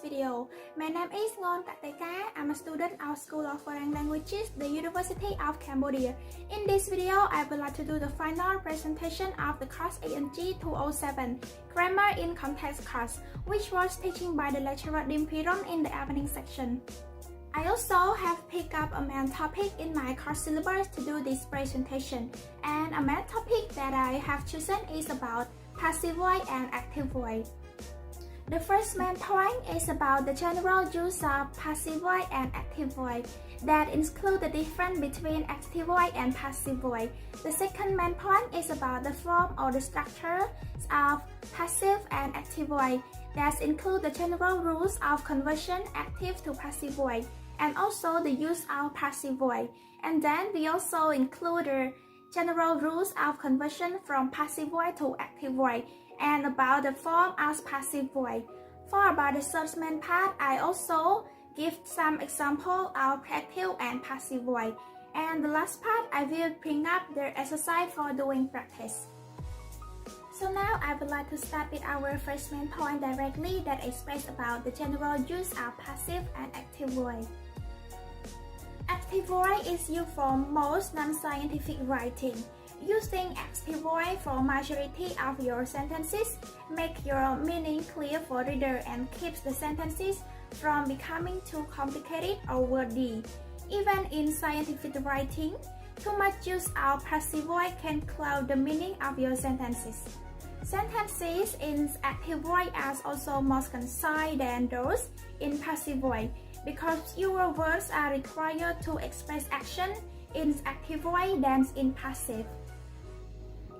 video. My name is Ngon Kateka. I'm a student of School of Foreign Languages, the University of Cambodia. In this video, I would like to do the final presentation of the course ANG 207, Grammar in Context course, which was teaching by the lecturer Dim Piron in the evening section. I also have picked up a main topic in my course syllabus to do this presentation, and a main topic that I have chosen is about passive voice and active voice. The first main point is about the general use of passive voice and active voice that include the difference between active voice and passive voice. The second main point is about the form or the structure of passive and active voice that include the general rules of conversion active to passive voice and also the use of passive voice. And then we also include the general rules of conversion from passive voice to active voice and about the form of passive voice. For about the third main part, I also give some example of active and passive voice. And the last part, I will bring up the exercise for doing practice. So now I would like to start with our first main point directly that explains about the general use of passive and active voice. Active voice is used for most non-scientific writing. Using active voice for majority of your sentences make your meaning clear for reader and keeps the sentences from becoming too complicated or wordy. Even in scientific writing, too much use of passive voice can cloud the meaning of your sentences. Sentences in active voice are also more concise than those in passive voice because your words are required to express action in active voice than in passive.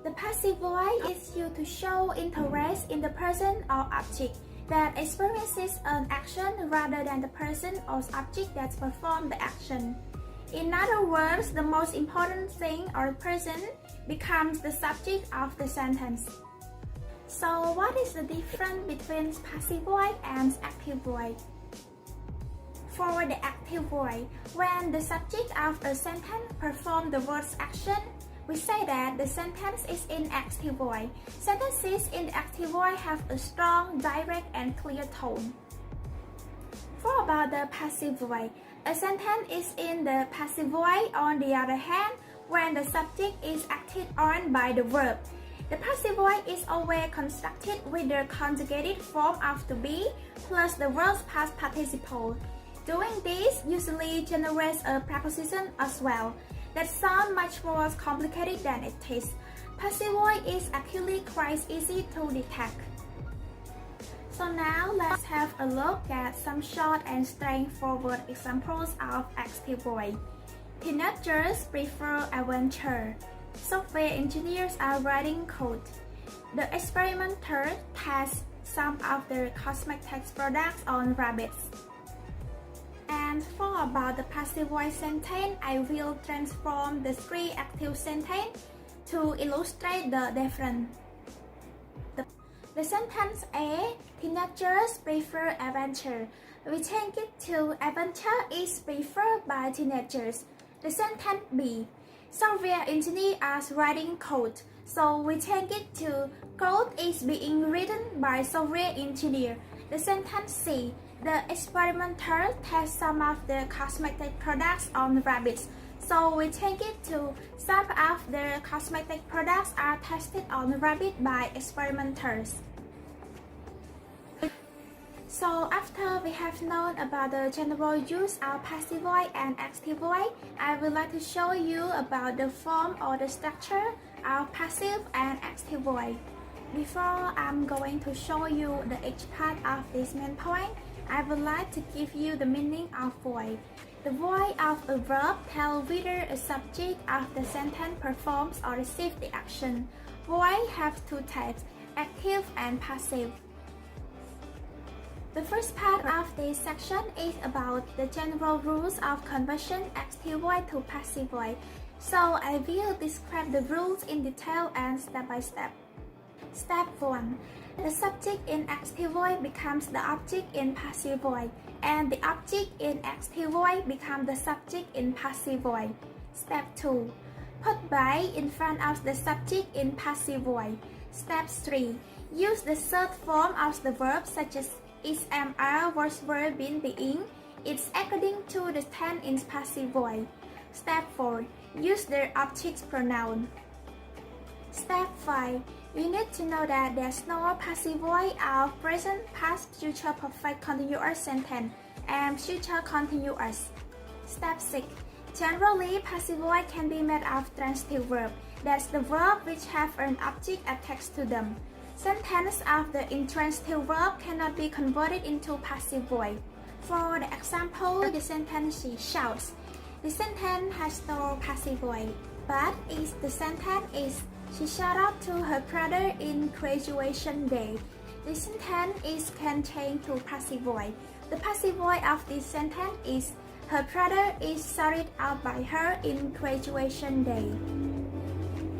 The passive voice is used to show interest in the person or object that experiences an action rather than the person or object that performs the action. In other words, the most important thing or person becomes the subject of the sentence. So what is the difference between passive voice and active voice? For the active voice, when the subject of a sentence performs the word's action, we say that the sentence is in active voice. Sentences in active voice have a strong, direct, and clear tone. For about the passive voice, a sentence is in the passive voice. On the other hand, when the subject is acted on by the verb, the passive voice is always constructed with the conjugated form of to be plus the verb's past participle. Doing this usually generates a preposition as well that sounds much more complicated than it is. Passive voice is actually quite easy to detect. So now let's have a look at some short and straightforward examples of active voice. Teenagers prefer adventure. Software engineers are writing code. The experimenter tests some of the cosmetic products on rabbits. And for about the passive voice sentence, I will transform the three active sentences to illustrate the difference. The sentence A, teenagers prefer adventure. We change it to adventure is preferred by teenagers. The sentence B, software engineers are writing code. So we change it to code is being written by software engineer. The sentence C, the experimenter tests some of the cosmetic products on rabbits. So we change it to some of the cosmetic products are tested on rabbits by experimenters. So after we have known about the general use of passive voice and active voice, I would like to show you about the form or the structure of passive and active voice. Before I'm going to show you each part of this main point, I would like to give you the meaning of voice. The voice of a verb tells whether a subject of the sentence performs or receives the action. Voice have two types, active and passive. The first part of this section is about the general rules of conversion active voice to passive voice. So I will describe the rules in detail and step by step. Step 1. The subject in active voice becomes the object in passive voice, and the object in active voice becomes the subject in passive voice. Step 2. Put by in front of the subject in passive voice. Step 3. Use the third form of the verb such as is a verb in being. It's according to the tense in passive voice. Step 4. Use the object pronoun. Step 5. You need to know that there's no passive voice of present, past, future perfect continuous sentence and future continuous. Step 6. Generally, passive voice can be made of transitive verb. That's the verb which have an object attached to them. Sentence after intransitive verb cannot be converted into passive voice. For the example, the sentence she shouts. The sentence has no passive voice, but the sentence is she shouted out to her brother in graduation day. The sentence can change to passive voice. The passive voice of this sentence is her brother is shouted out by her in graduation day.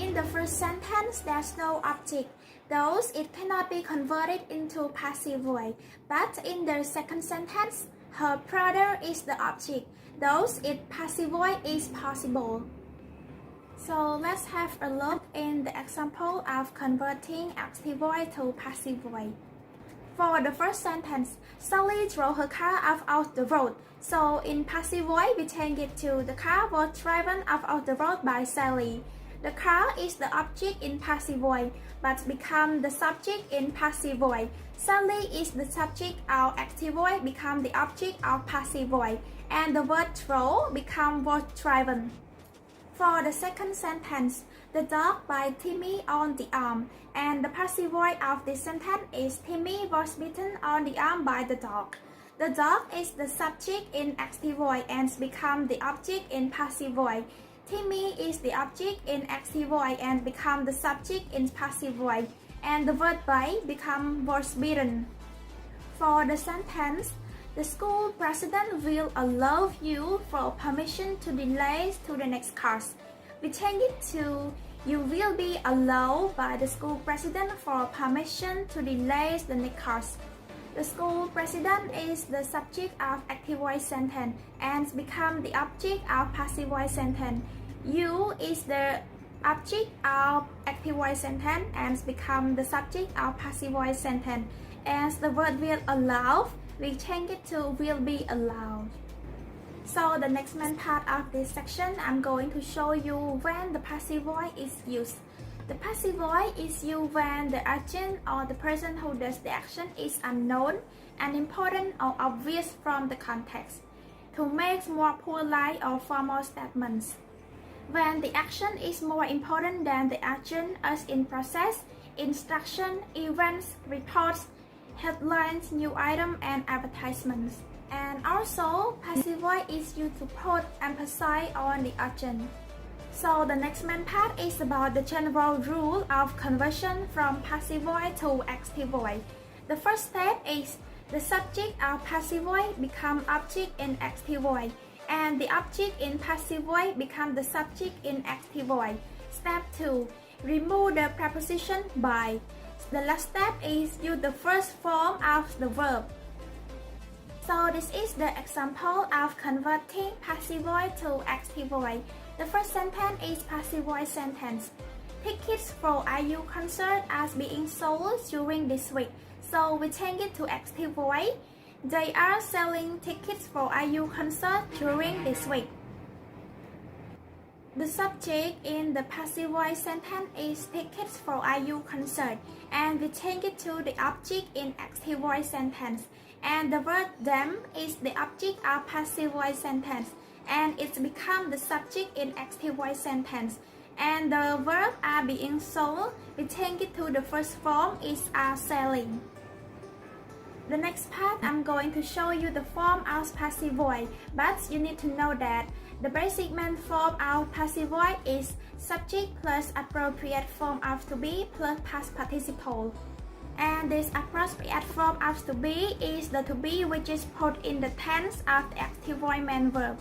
In the first sentence, there's no object, thus it cannot be converted into passive voice. But in the second sentence, her brother is the object, thus its passive voice is possible. So let's have a look in the example of converting active voice to passive voice. For the first sentence, Sally drove her car off the road. So in passive voice, we change it to the car was driven off the road by Sally. The car is the object in passive voice, but become the subject in passive voice. Sally is the subject of active voice, become the object of passive voice, and the word drove become was driven. For the second sentence, the dog bit Timmy on the arm, and the passive voice of this sentence is Timmy was bitten on the arm by the dog. The dog is the subject in active voice and become the object in passive voice. Timmy is the object in active voice and become the subject in passive voice, and the word bite become was bitten. For the sentence, the school president will allow you for permission to delay to the next class. We change it to you will be allowed by the school president for permission to delay the next class. The school president is the subject of active voice sentence and become the object of passive voice sentence. You is the object of active voice sentence and become the subject of passive voice sentence. As the word will allow, we change it to will be allowed. So the next main part of this section, I'm going to show you when the passive voice is used. The passive voice is used when the agent or the person who does the action is unknown, unimportant or obvious from the context, to make more polite or formal statements. When the action is more important than the agent as in process, instruction, events, reports, headlines, new item, and advertisements. And also, passive voice is used to put emphasis on the agent. So the next main part is about the general rule of conversion from passive voice to active voice. The first step is the subject of passive voice become object in active voice, and the object in passive voice become the subject in active voice. Step 2. Remove the preposition by. The last step is use the first form of the verb. So this is the example of converting passive voice to active voice. The first sentence is passive voice sentence. Tickets for IU concert are being sold during this week. So we change it to active voice. They are selling tickets for IU concert during this week. The subject in the passive voice sentence is tickets for IU concert, and we change it to the object in active voice sentence. And the word them is the object of passive voice sentence, and it's become the subject in active voice sentence. And the verb are being sold, we change it to the first form is are selling. The next part, I'm going to show you the form of passive voice, but you need to know that the basic main form of passive voice is subject plus appropriate form of to be plus past participle. And this appropriate form of to be is the to be which is put in the tense of the active voice main verb.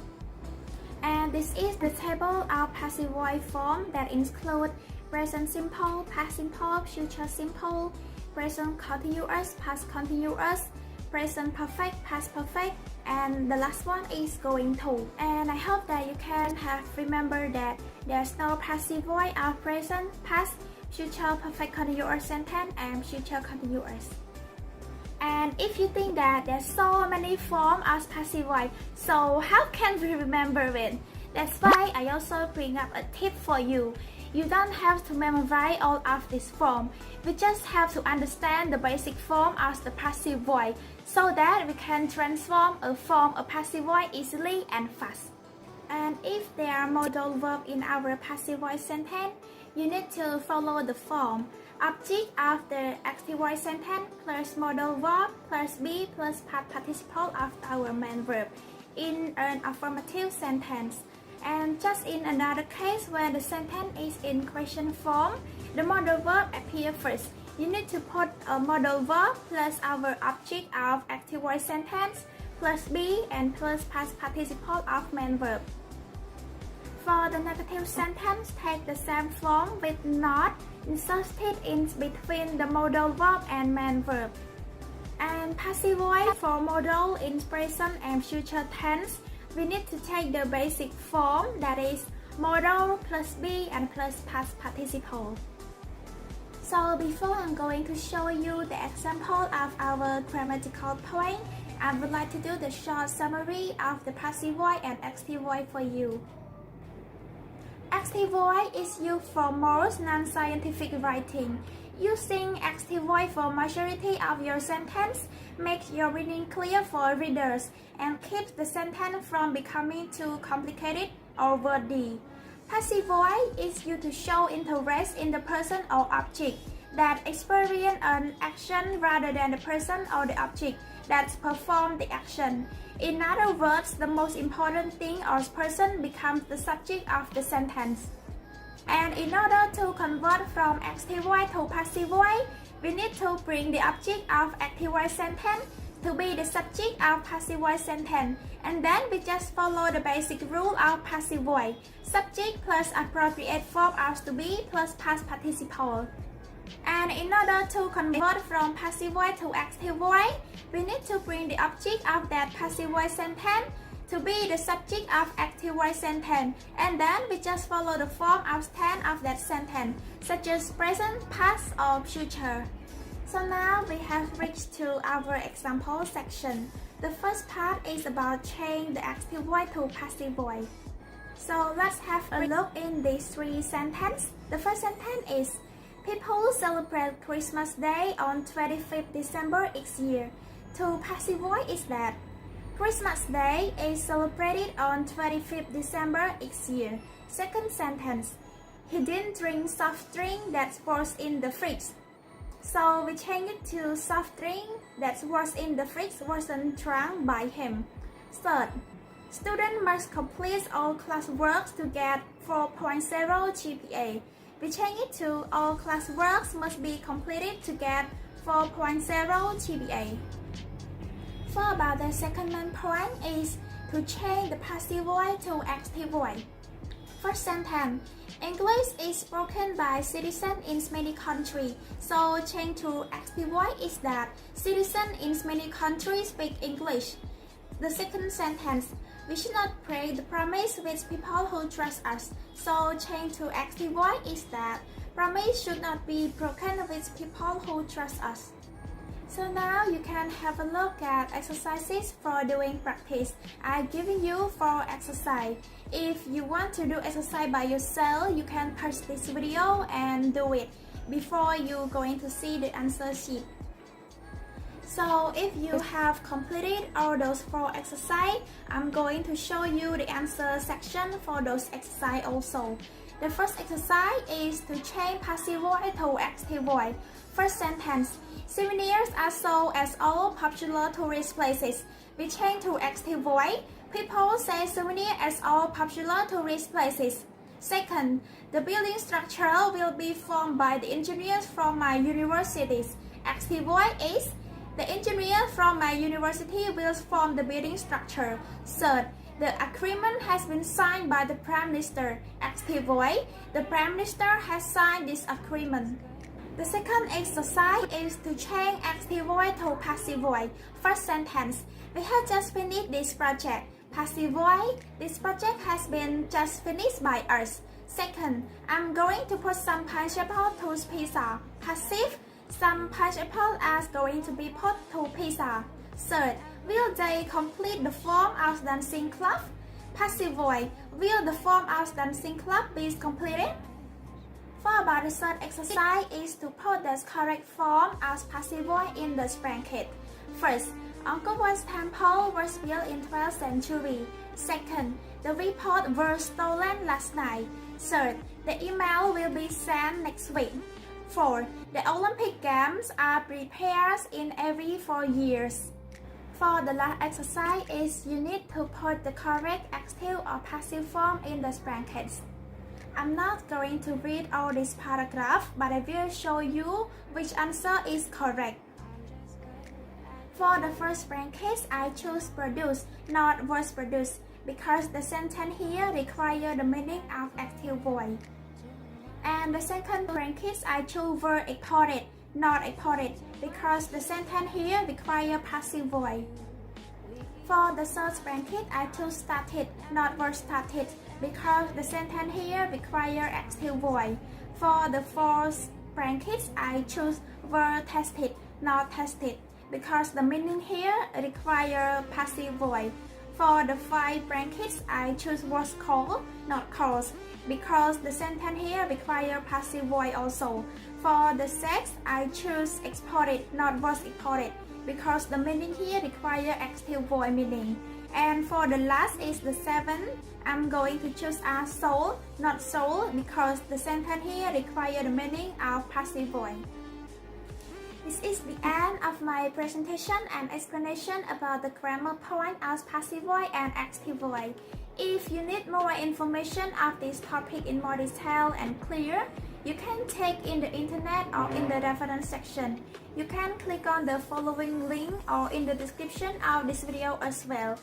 And this is the table of passive voice form that include present simple, past simple, future simple, present continuous, past continuous, present perfect, past perfect, and the last one is going to. And I hope that you can have remembered that there's no passive voice of present, past, future perfect continuous sentence, and future continuous. And if you think that there's so many forms as passive voice, so how can we remember it? That's why I also bring up a tip for you. You don't have to memorize all of this form. We just have to understand the basic form as the passive voice so that we can transform a form of passive voice easily and fast. And if there are modal verbs in our passive voice sentence, you need to follow the form. Object of the active voice sentence plus modal verb plus be plus past participle of our main verb in an affirmative sentence. And just in another case where the sentence is in question form, the modal verb appears first. You need to put a modal verb plus our object of active voice sentence plus be and plus past participle of main verb. For the negative sentence, take the same form with not inserted in between the modal verb and main verb. And passive voice for modal in present and future tense, we need to take the basic form, that is modal plus be and plus past participle. So before I'm going to show you the example of our grammatical point, I would like to do the short summary of the passive voice and active voice for you. Active voice is used for most non-scientific writing. Using active voice for majority of your sentence makes your reading clear for readers and keeps the sentence from becoming too complicated or wordy. Passive voice is used to show interest in the person or object that experience an action rather than the person or the object that performs the action. In other words, the most important thing or person becomes the subject of the sentence. And in order to convert from active voice to passive voice, we need to bring the object of active voice sentence to be the subject of passive voice sentence. And then we just follow the basic rule of passive voice. Subject plus appropriate form as to be plus past participle. And in order to convert from passive voice to active voice, we need to bring the object of that passive voice sentence to be the subject of active voice sentence, and then we just follow the form of tense of that sentence, such as present, past, or future. So now we have reached to our example section. The first part is about changing the active voice to passive voice. So let's have a look in these three sentences. The first sentence is, people celebrate Christmas Day on 25th December each year. To passive voice is that Christmas Day is celebrated on 25th December each year. Second sentence, he didn't drink soft drink that was in the fridge. So we change it to soft drink that was in the fridge wasn't drunk by him. Third, student must complete all classwork to get 4.0 GPA. We change it to all classwork must be completed to get 4.0 GPA. For about the second main point is to change the passive voice to active voice. First sentence, English is spoken by citizens in many countries. So change to active voice is that citizens in many countries speak English. The second sentence, we should not break the promise with people who trust us. So change to active voice is that promise should not be broken with people who trust us. So now you can have a look at exercises for doing practice. I'm giving you 4 exercises. If you want to do exercise by yourself, you can pause this video and do it before you going to see the answer sheet. So if you have completed all those 4 exercises, I'm going to show you the answer section for those exercises also. The first exercise is to change passive voice to active voice. First sentence, souvenirs are sold at all popular tourist places. We change to active voice. People say souvenirs at all popular tourist places. Second, the building structure will be formed by the engineers from my universities. Active voice is, the engineer from my university will form the building structure. Third, the agreement has been signed by the Prime Minister. Active voice, the Prime Minister has signed this agreement. The second exercise is to change active voice to passive voice. First sentence, we have just finished this project. Passive voice, this project has been just finished by us. Second, I'm going to put some pineapple to pizza. Passive, Some participle are going to be put to pizza. Third, will they complete the form of dancing club? Passive voice, will the form of dancing club be completed? For about the third exercise is to put the correct form of passive voice in the bracket. First, Angkor Wat temple was built in 12th century. Second, the report was stolen last night. Third, the email will be sent next week. Fourth, the Olympic Games are prepared in every 4 years. For the last exercise is you need to put the correct active or passive form in the brackets. I'm not going to read all this paragraph, but I will show you which answer is correct. For the first bracket, I choose produce, not was produced, because the sentence here requires the meaning of active voice. And the second bracket, I choose verb exported, not exported, because the sentence here requires passive voice. For the third bracket, I choose started, not verb started, because the sentence here requires active voice. For the fourth bracket, I choose verb tested, not tested, because the meaning here requires passive voice. For the five brackets, I choose was called, not caused, because the sentence here requires passive voice also. For the sixth, I choose exported, not was exported, because the meaning here requires active voice meaning. And for the last is the seventh, I'm going to choose as sold, not sold, because the sentence here requires the meaning of passive voice. This is the end of my presentation and explanation about the grammar point of passive voice and active voice. If you need more information of this topic in more detail and clear, you can take in the internet or in the reference section. You can click on the following link or in the description of this video as well.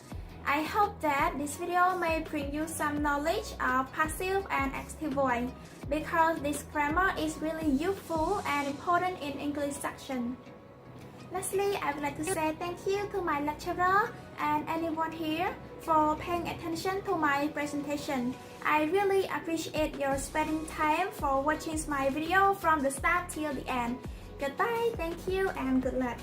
I hope that this video may bring you some knowledge of passive and active voice, because this grammar is really useful and important in English section. Lastly, I would like to say thank you to my lecturer and anyone here for paying attention to my presentation. I really appreciate your spending time for watching my video from the start till the end. Goodbye, thank you and good luck.